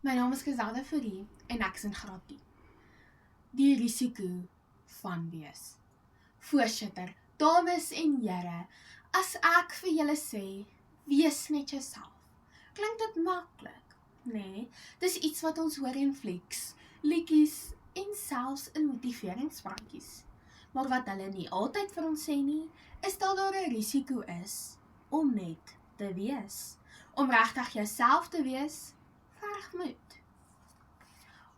My naam is Gezelde Fourie en ek is in graad 10. Die risiko van wees. Voorsitter, dames en here, as ek vir julle sê, wees net jouself. Klink dit maklik? Nee, dis iets wat ons hoor in flieks, liedjies en selfs in motiveringspraatjies. Maar wat hulle nie altyd vir ons sê nie, is dat daar 'n risiko is om net te wees. Om regtig jouself te wees, verg moed.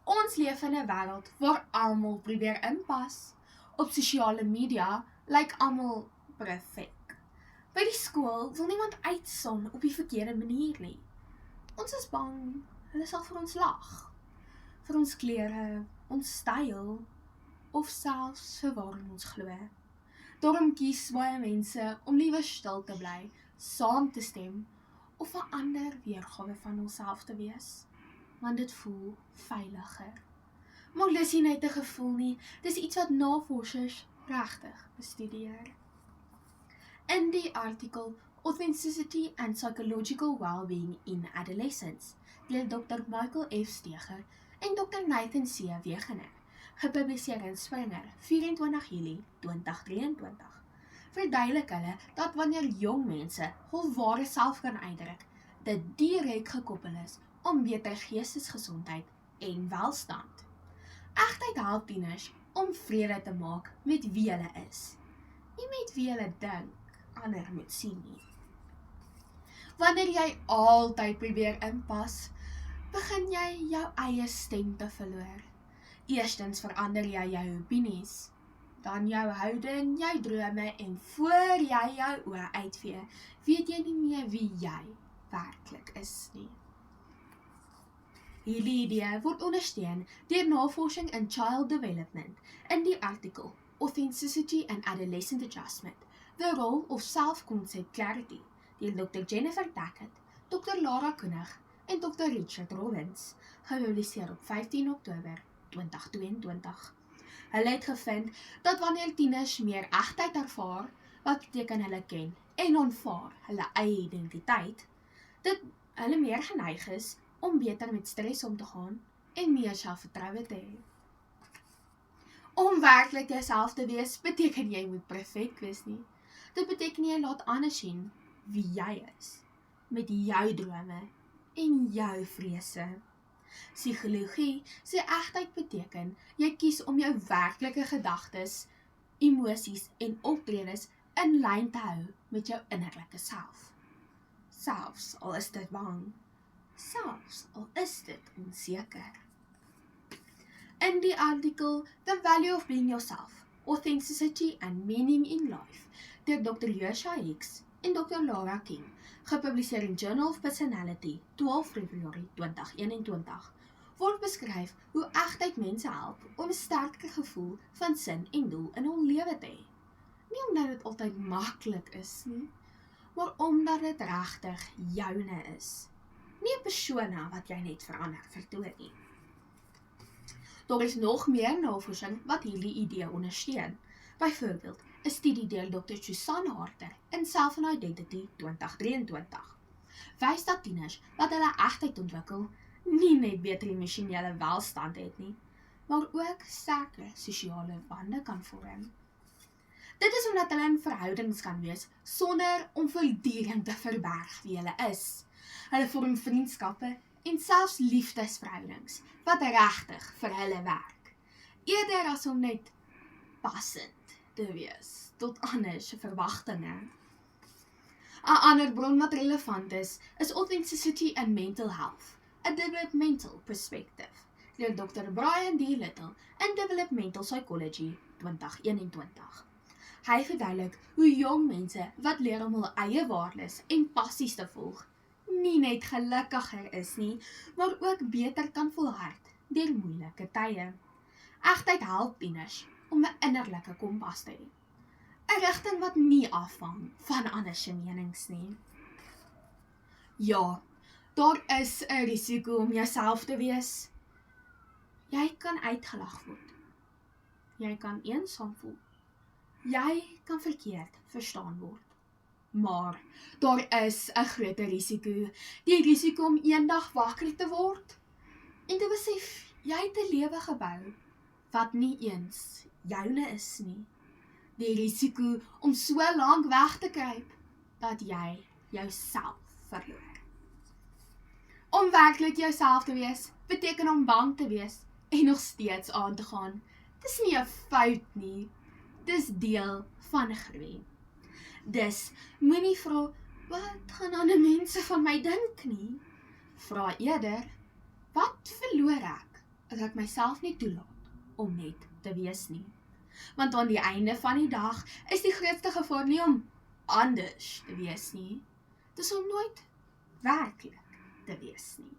Ons leef in 'n wêreld waar almal probeer inpas. Op sosiale media lyk almal perfek. By die skool wil niemand uitson op die verkeerde manier nie. Ons is bang hulle sal vir ons lag. Vir ons klere, ons styl of selfs vir waarin ons glo. Daarom kies baie mense om liewer stil te bly, saam te stem of 'n ander weergawe van onsself te wees, want dit voel veiliger. Maar dis nie net 'n gevoel nie, dis iets wat navorsers regtig bestudeer. In die artikel Authenticity and Psychological Wellbeing in Adolescence deur Dr. Michael F. Steger en Dr. Nathan C. Wegener, gepubliseer in Springer, 24 Julie 2023, verduidelik hulle dat wanneer jong mense hul ware self kan uitdruk, dit direk gekoppel is om beter geestesgesondheid en welstand. Egtheid help tieners om vrede te maak met wie hulle is, nie met wie hulle dink ander moet sien nie. Wanneer jy altyd probeer inpas, begin jy jou eie stem te verloor. Eerstens verander jy jou opinies, dan jou houding, jou drome en voor jy jou oë uitvee, weet jy nie meer wie jy werklik is nie. Hierdie idee word ondersteun deur navorsing in child development in die artikel Authenticity and Adolescent Adjustment, The Role of Self-Concept Clarity deur Dr. Jennifer Tackett, Dr. Lara Koenig en Dr. Richard Rollins, gepubliseer op 15 Oktober 2022. Hulle het gevind dat wanneer tieners meer egtheid ervaar, wat beteken hulle ken en aanvaar hulle eie identiteit, dit hulle meer geneig is om beter met stres om te gaan en meer selfvertroue te hê. Om werklik jouself te wees, beteken jy moet perfek wees nie. Dit beteken jy laat ander sien wie jy is, met jou drome en jou vrese. Psigologie sê egtheid beteken jy kies om jou werklike gedagtes, emosies en optredes in lyn te hou met jou innerlike self. Selfs al is dit bang, selfs al is dit onseker. In die artikel The Value of Being Yourself, Authenticity and Meaning in Life deur Dr. Joshua Hicks en Dr. Laura King, gepubliseer in Journal of Personality, 12 Februarie 2021, word beskryf hoe egtheid mense help om 'n sterker gevoel van sin en doel in hul lewe te hê. Nie omdat dit altyd maklik is nie, maar omdat dit regtig joune is. Nie 'n persona wat jy net verander vertoon nie. Daar is nog meer navorsing wat hierdie idee ondersteun. Byvoorbeeld, 'n studie deur Dr. Susan Harter in Self and Identity 2023 wys dat tieners wat hulle egtheid ontwikkel, nie net beter emosionele welstand het nie, maar ook sterker sosiale bande kan vorm. Dit is omdat hulle in verhoudings kan wees sonder om voortdurend te verberg wie hulle is. Hulle vorm vriendskappe en selfs liefdesverhoudings wat regtig vir hulle werk, eerder as om net passend te wees tot ander se verwagtinge. 'n ander bron wat relevant is Authenticity and Mental Health, a Developmental Perspective, deur Dr. Brian D. Little in Developmental Psychology 2021. Hy verduidelik hoe jong mense wat leer om hul eie waardes en passies te volg, nie net gelukkiger is nie, maar ook beter kan volhard deur moeilike tye. Egtheid help tieners om 'n innerlike kompas te hê, 'n rigting wat nie afhang van ander se menings nie. Ja, daar is 'n risiko om jouself te wees. Jy kan uitgelag word. Jy kan eensaam voel. Jy kan verkeerd verstaan word. Maar daar is 'n groter risiko, die risiko om eendag wakker te word En te besef, jy het 'n lewe gebou, wat nie eens joune is nie. Die risiko om so lank weg te kruip, dat jy jouself verloor. Om werklik jouself te wees, beteken om bang te wees, en nog steeds aan te gaan. Dis nie 'n fout nie, dis deel van groei. Dus, moenie vra, wat gaan ander mense van my dink nie? Vra eerder, wat verloor ek, as ek myself nie toelaat, om net te wees nie? Want aan die einde van die dag, is die grootste gevaar nie om anders te wees nie, dis om nooit werklik te wees nie.